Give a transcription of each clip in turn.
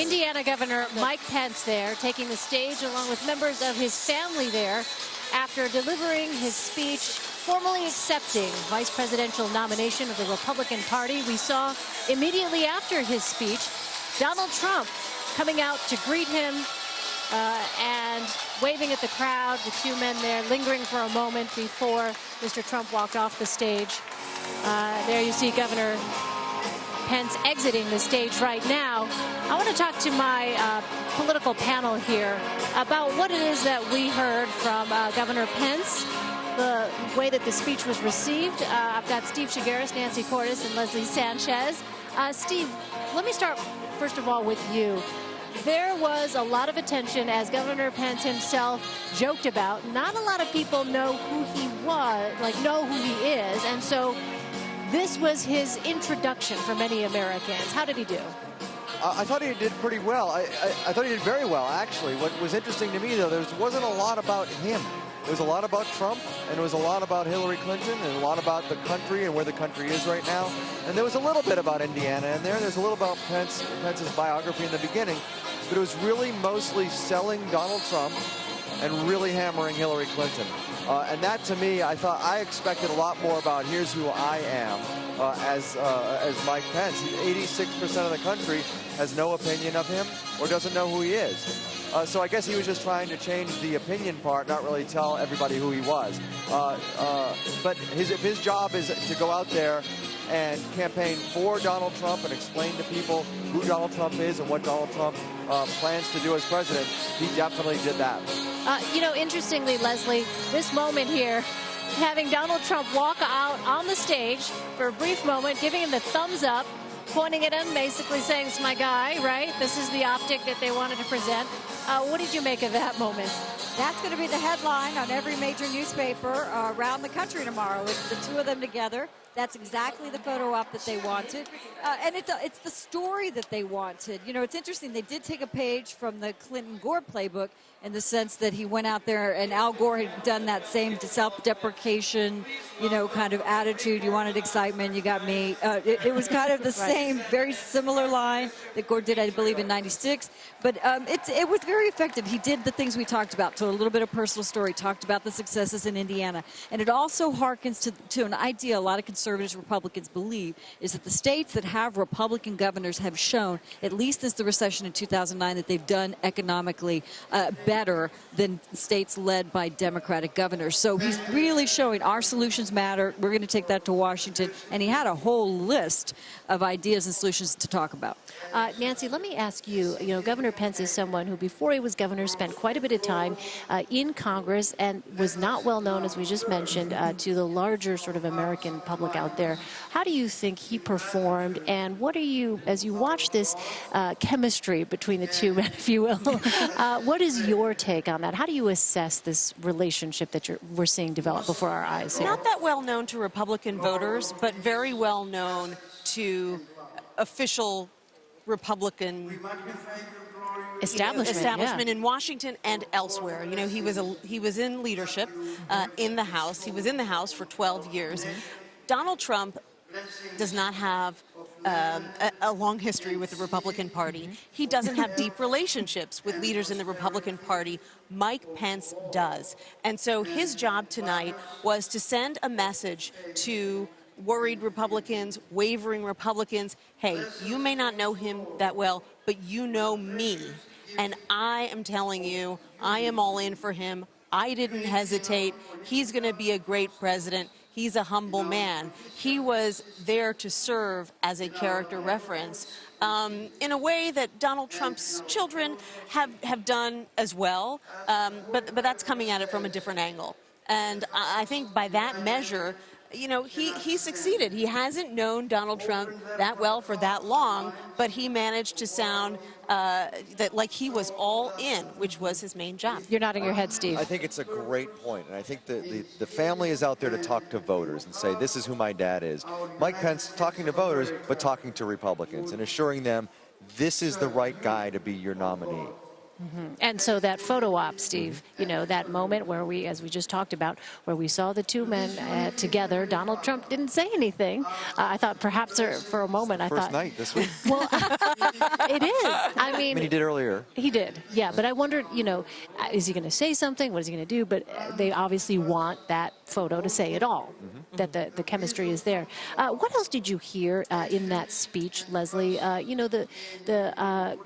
Indiana Governor Mike Pence there, taking the stage along with members of his family there after delivering his speech formally accepting vice presidential nomination of the Republican Party. We saw immediately after his speech Donald Trump coming out to greet him and waving at the crowd, the two men there lingering for a moment before Mr. Trump walked off the stage. There you see Governor Pence exiting the stage right now. I want to talk to my political panel here about what it is that we heard from Governor Pence, the way that the speech was received. I've got Steve Chaggaris, Nancy Cordes, and Leslie Sanchez. Steve, let me start first of all with you. There was a lot of attention, as Governor Pence himself joked about. Not a lot of people know who he was, know who he is, and so this was his introduction for many Americans. How did he do? I thought he did pretty well. I thought he did very well, actually. What was interesting to me, though, there wasn't a lot about him. There was a lot about Trump, and it was a lot about Hillary Clinton, and a lot about the country and where the country is right now. And there was a little bit about Indiana in there. There's a little about Pence's biography in the beginning. But it was really mostly selling Donald Trump and really hammering Hillary Clinton. And that, to me, I expected a lot more about here's who I am as Mike Pence. 86% of the country has no opinion of him or doesn't know who he is. So I guess he was just trying to change the opinion part, not really tell everybody who he was. But if his job is to go out there and campaign for Donald Trump and explain to people who Donald Trump is and what Donald Trump plans to do as president, he definitely did that. You know, interestingly, Leslie, this moment here, having Donald Trump walk out on the stage for a brief moment, giving him the thumbs up, pointing at him, basically saying, it's my guy, right? This is the optic that they wanted to present. What did you make of that moment? That's going to be the headline on every major newspaper around the country tomorrow. It's the two of them together. That's exactly the photo op that they wanted. And it's the story that they wanted. You know, it's interesting. They did take a page from the Clinton-Gore playbook in the sense that he went out there, and Al Gore had done that same self-deprecation, you know, kind of attitude. You wanted excitement, you got me. It was kind of the same, very similar line that Gore did, I believe, in '96. But it was very effective. He did the things we talked about, told a little bit of personal story, talked about the successes in Indiana. And it also harkens to an idea a lot of conservatives, Republicans believe, is that the states that have Republican governors have shown, at least since the recession in 2009, that they've done economically better than states led by Democratic governors. So he's really showing our solutions matter. We're going to take that to Washington. And he had a whole list of ideas and solutions to talk about. Nancy, let me ask you, you know, Governor Pence is someone who, before he was governor, spent quite a bit of time in Congress and was not well known, as we just mentioned, to the larger sort of American public out there. How do you think he performed, and what are you, as you watch this chemistry between the two men, if you will, what is your take on that? How do you assess this relationship that we're seeing develop before our eyes here? Not that well known to Republican voters, but very well known to official Republican establishment in Washington and elsewhere. You know, he was in leadership in the House. He was in the House for 12 years. Donald Trump does not have a long history with the Republican Party. He doesn't have deep relationships with leaders in the Republican Party. Mike Pence does. And so his job tonight was to send a message to worried Republicans, wavering Republicans. Hey, you may not know him that well, but you know me. And I am telling you, I am all in for him. I didn't hesitate. He's going to be a great president. He's a humble man. He was there to serve as a character reference in a way that Donald Trump's children have done as well, but that's coming at it from a different angle. And I think by that measure, you know, he succeeded. He hasn't known Donald Trump that well for that long, but he managed to sound that like he was all in, which was his main job. You're nodding your head, Steve. I think it's a great point, and I think the family is out there to talk to voters and say, this is who my dad is. Mike Pence talking to voters, but talking to Republicans and assuring them this is the right guy to be your nominee. And so that photo op, Steve, you know, that moment where we, as we just talked about, where we saw the two men together, Donald Trump didn't say anything. I thought perhaps for a moment, I thought. First night this week. Well, it is. I mean, he did earlier. He did, yeah. But I wondered, you know, is he going to say something? What is he going to do? But they obviously want that photo to say it all, that the chemistry is there. What else did you hear in that speech, Leslie? You know, the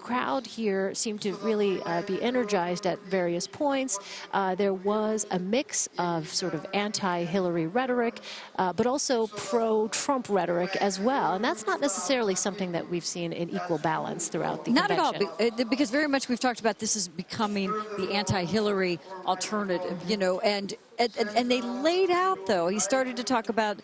crowd here seemed to really be energized at various points. There was a mix of sort of anti-Hillary rhetoric, but also pro-Trump rhetoric as well. And that's not necessarily something that we've seen in equal balance throughout the convention. Not at all, because very much we've talked about this is becoming the anti-Hillary alternative, you know, and they laid out, though. He started to talk about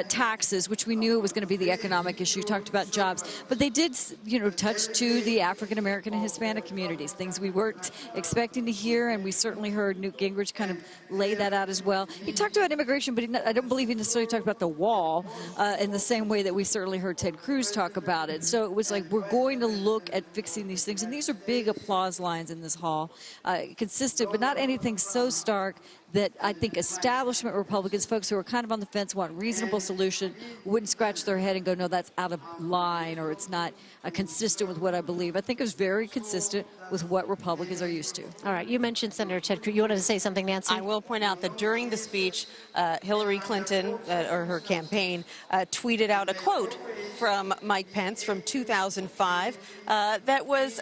taxes, which we knew was going to be the economic issue. Talked about jobs. But they did, you know, touch to the African-American and Hispanic communities, things we weren't expecting to hear, and we certainly heard Newt Gingrich kind of lay that out as well. He talked about immigration, but I don't believe he necessarily talked about the wall in the same way that we certainly heard Ted Cruz talk about it. So it was like, we're going to look at fixing these things. And these are big applause lines in this hall. Consistent, but not anything so stark that I think establishment Republicans, folks who are kind of on the fence, want reasonable solution, wouldn't scratch their head and go, no, that's out of line, or it's not consistent with what I believe. I think it was very consistent with what Republicans are used to. All right, you mentioned Senator Ted Cruz. You wanted to say something, Nancy? I will point out that during the speech, Hillary Clinton, or her campaign, tweeted out a quote from Mike Pence from 2005 that was,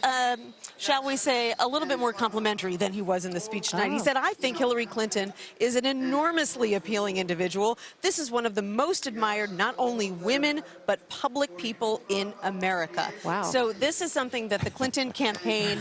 shall we say, a little bit more complimentary than he was in the speech tonight. He said, I think Hillary Clinton is an enormously appealing individual. This is one of the most admired, not only women, but public people in America. Wow. So this is something that the Clinton campaign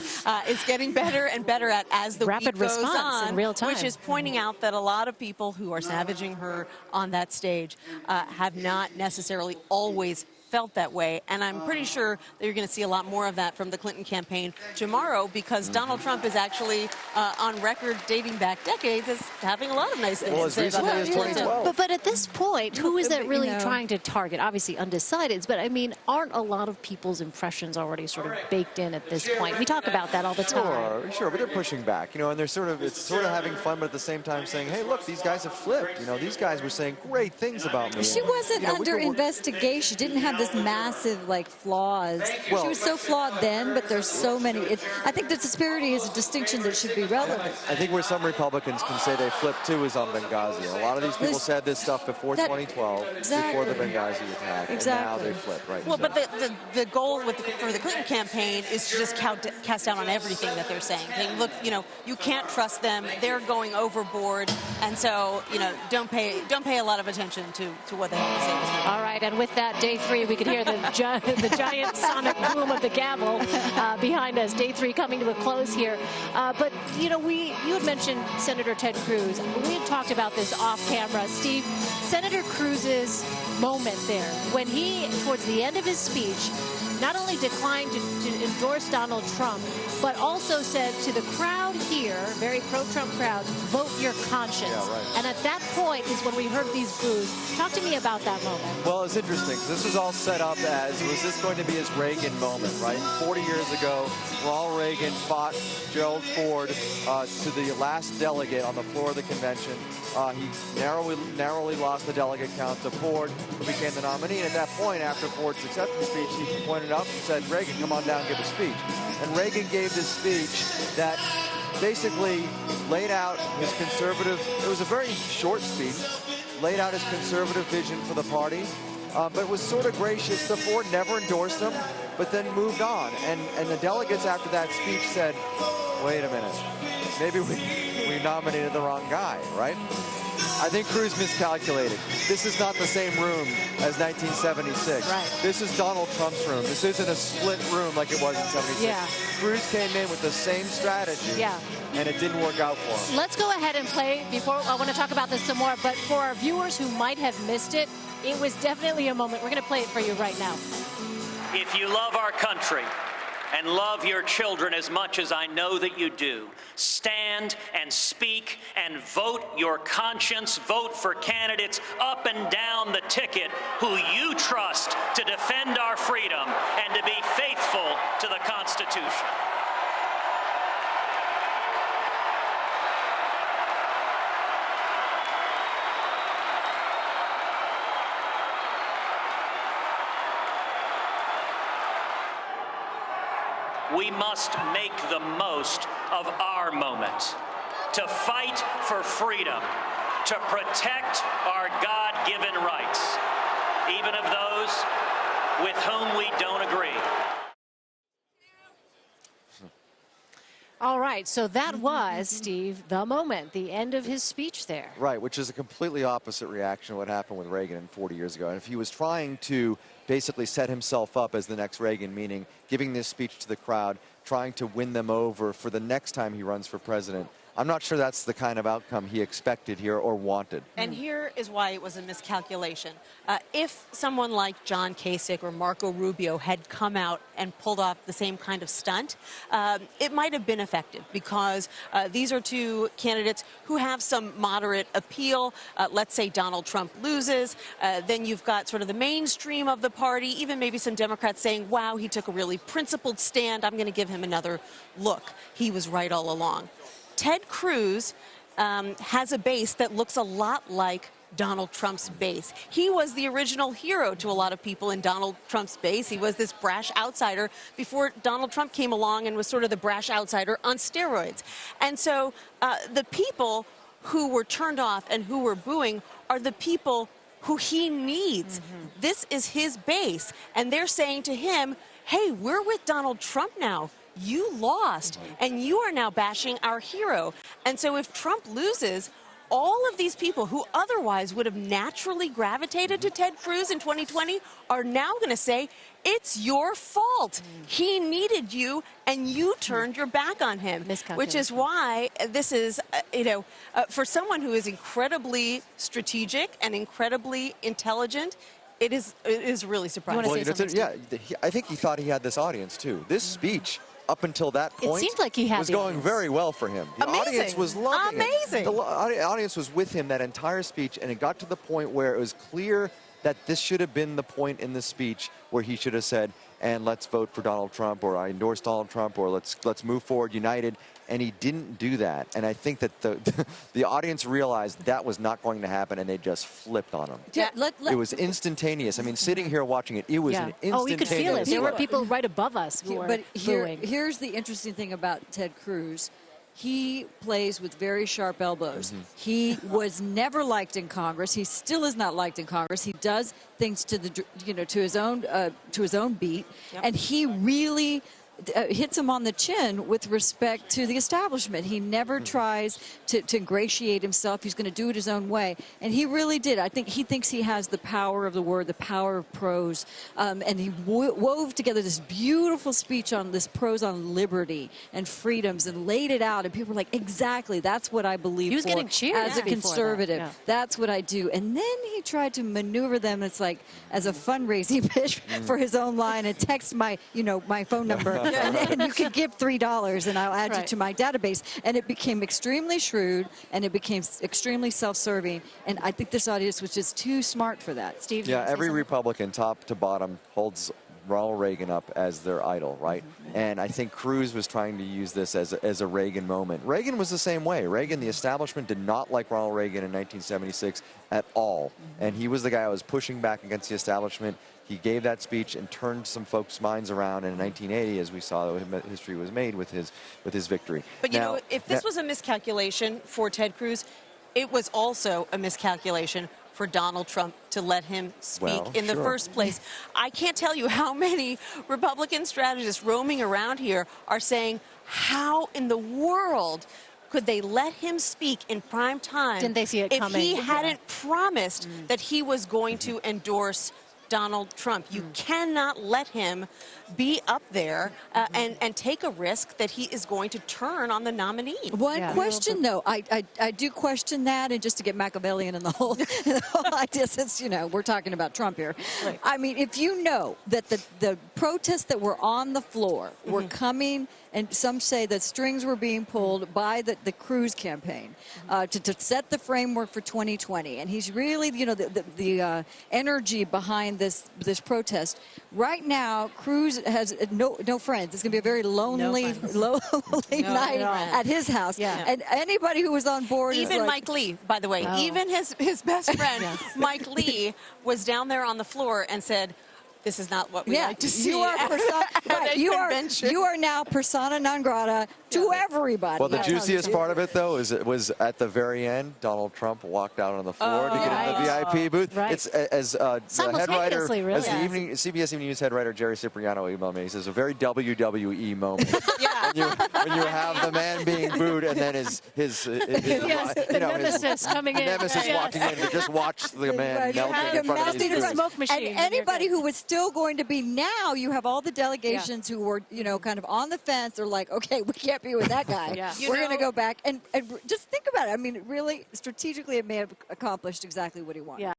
is getting better and better at as the Rapid week goes response on, in real time. which is pointing out that a lot of people who are savaging her on that stage have not necessarily always felt that way, and I'm pretty sure that you're going to see a lot more of that from the Clinton campaign tomorrow, because Donald Trump is actually on record dating back decades as having a lot of nice things Well, to as say about recently as Hillary Clinton. 2012. But at this point, who is that really You know. trying to target? Obviously undecideds, but I mean, aren't a lot of people's impressions already sort of baked in at this point? We talk about that all the time. Sure, but they're pushing back, you know, and they're it's sort of having fun, but at the same time saying, hey, look, these guys have flipped. You know, these guys were saying great things about me. She And, wasn't you know, we under could work- investigation. She didn't have this massive, like, flaws. Well- she was so flawed then, but there's so many. I think the disparity is a distinction that should be relevant. I think where some Republicans can say they flipped too is on Benghazi. A lot of these people This- said this stuff before that- 2012, Exactly. before the Benghazi attack, and now Exactly. they flip, right? Well, So- but the goal for the Clinton campaign is to just cast down on everything that they're saying. Saying, look, you know, you can't trust them. They're going overboard, and so, you know, don't pay a lot of attention to what they have to say this morning. All right, and with that, day three, we could hear the giant sonic boom of the gavel behind us. Day three coming to a close here. But, you know, you had mentioned Senator Ted Cruz. We had talked about this off camera. Steve, Senator Cruz's moment there, when he, towards the end of his speech, not only declined to endorse Donald Trump, but also said to the crowd here, very pro-Trump crowd, vote your conscience. Yeah, right. And at that point is when we heard these boos. Talk to me about that moment. Well, it's interesting. This was all set up as, was this going to be his Reagan moment, right? 40 years ago, Ronald Reagan fought Gerald Ford to the last delegate on the floor of the convention. He narrowly lost the delegate count to Ford, who became the nominee. And at that point, after Ford's acceptance speech, he pointed up and said, Reagan, come on down and give a speech. And Reagan gave this speech that basically laid out his conservative, it was a very short speech, laid out his conservative vision for the party, but was sort of gracious to Ford, never endorsed him, but then moved on. And the delegates after that speech said, wait a minute, maybe we nominated the wrong guy, right? I think Cruz miscalculated. This is not the same room as 1976. Right. This is Donald Trump's room. This isn't a split room like it was in 76. Yeah. Cruz came in with the same strategy, Yeah. and it didn't work out for him. Let's go ahead and play before I want to talk about this some more, but for our viewers who might have missed it, it was definitely a moment. We're going to play it for you right now. If you love our country and love your children as much as I know that you do, stand and speak and vote your conscience. Vote for candidates up and down the ticket who you trust to defend our freedom and to be faithful to the Constitution. we must make the most of our moment to fight for freedom, to protect our God-given rights, even of those with whom we don't agree. All right, so that was, Steve, the moment, the end of his speech there. Right, which is a completely opposite reaction to what happened with Reagan 40 years ago. And if he was trying to basically set himself up as the next Reagan, meaning giving this speech to the crowd, trying to win them over for the next time he runs for president, I'm not sure that's the kind of outcome he expected here or wanted. And here is why it was a miscalculation. If someone like John Kasich or Marco Rubio had come out and pulled off the same kind of stunt, it might have been effective because these are two candidates who have some moderate appeal. Let's say Donald Trump loses. Then you've got sort of the mainstream of the party, even maybe some Democrats saying, wow, he took a really principled stand. I'm going to give him another look. He was right all along. Ted Cruz has a base that looks a lot like Donald Trump's base. He was the original hero to a lot of people in Donald Trump's base. He was this brash outsider before Donald Trump came along and was sort of the brash outsider on steroids. And so the people who were turned off and who were booing are the people who he needs. This is his base. And they're saying to him, hey, we're with Donald Trump now. You lost, and you are now bashing our hero. And so if Trump loses, all of these people who otherwise would have naturally gravitated to Ted Cruz in 2020 are now going to say, it's your fault. He needed you, and you turned your back on him. Which is why this is, for someone who is incredibly strategic and incredibly intelligent, it is really surprising. Well, I think he thought he had this audience, too. This speech, up until that point, it seemed like he had was going very well for him. The audience was loving it. The audience was with him that entire speech, and it got to the point where it was clear that this should have been the point in the speech where he should have said, and let's vote for Donald Trump, or I endorse Donald Trump, or let's move forward united. And he didn't do that. And I think that the audience realized that was not going to happen, and they just flipped on him. It was instantaneous. I mean, sitting here watching it, it was an instantaneous. Oh, you could feel it. There were people right above us who were booing. Here's the interesting thing about Ted Cruz. He plays with very sharp elbows. He was never liked in Congress. He still is not liked in Congress. He does things to his own beat, and he really hits him on the chin with respect to the establishment. He never tries to ingratiate himself. He's going to do it his own way. And he really did. I think he thinks he has the power of the word, the power of prose. And he wove together this beautiful speech on this prose on liberty and freedoms and laid it out. And people were like, exactly, that's what I believe he was getting cheered as a conservative. That's what I do. And then he tried to maneuver them, it's like, as a fundraising pitch for his own line, and text my phone number. And you could give $3 and I'll add you to my database. And it became extremely shrewd, and it became extremely self-serving. And I think this audience was just too smart for that. Steve? Yeah, every Republican, top to bottom, holds Ronald Reagan up as their idol, right? And I think Cruz was trying to use this as a Reagan moment. Reagan was the same way. Reagan, the establishment did not like Ronald Reagan in 1976 at all. And he was the guy who was pushing back against the establishment. He gave that speech and turned some folks' minds around. And in 1980, as we saw, history was made with his victory. But now, if this was a miscalculation for Ted Cruz, it was also a miscalculation for Donald Trump to let him speak in the first place. I can't tell you how many Republican strategists roaming around here are saying, how in the world could they let him speak in prime time? Didn't they see it coming? If he hadn't promised that he was going to endorse Donald Trump. You cannot let him be up there and take a risk that he is going to turn on the nominee. One question, though, I do question that, and just to get Machiavellian in the whole idea, since, we're talking about Trump here. Right. I mean, if you know that the protests that were on the floor were coming, and some say that strings were being pulled by the Cruz campaign to set the framework for 2020, and he's really, the energy behind this protest. Right now, Cruz has no friends. It's going to be a very lonely night at his house. Yeah. And anybody who was on board, even Mike Lee, by the way, even his best friend, Mike Lee, was down there on the floor and said, this is not what we like to see. You are, you are now persona non grata to everybody. Well, the juiciest part of it, though, is it was at the very end, Donald Trump walked out on the floor to get in the VIP booth. Right. It's as the head writer, Really. as the CBS Evening News head writer Jerry Cipriano emailed me. He says a very WWE moment. when you have the man being booed and then his nemesis coming in. Nemesis walking in to just watch the man melting in front of these booths. Smoke machine. And anybody who was still going to be now, you have all the delegations who were, kind of on the fence. They're like, okay, we can't be with that guy. We're going to go back. And just think about it. I mean, really, strategically, it may have accomplished exactly what he wanted.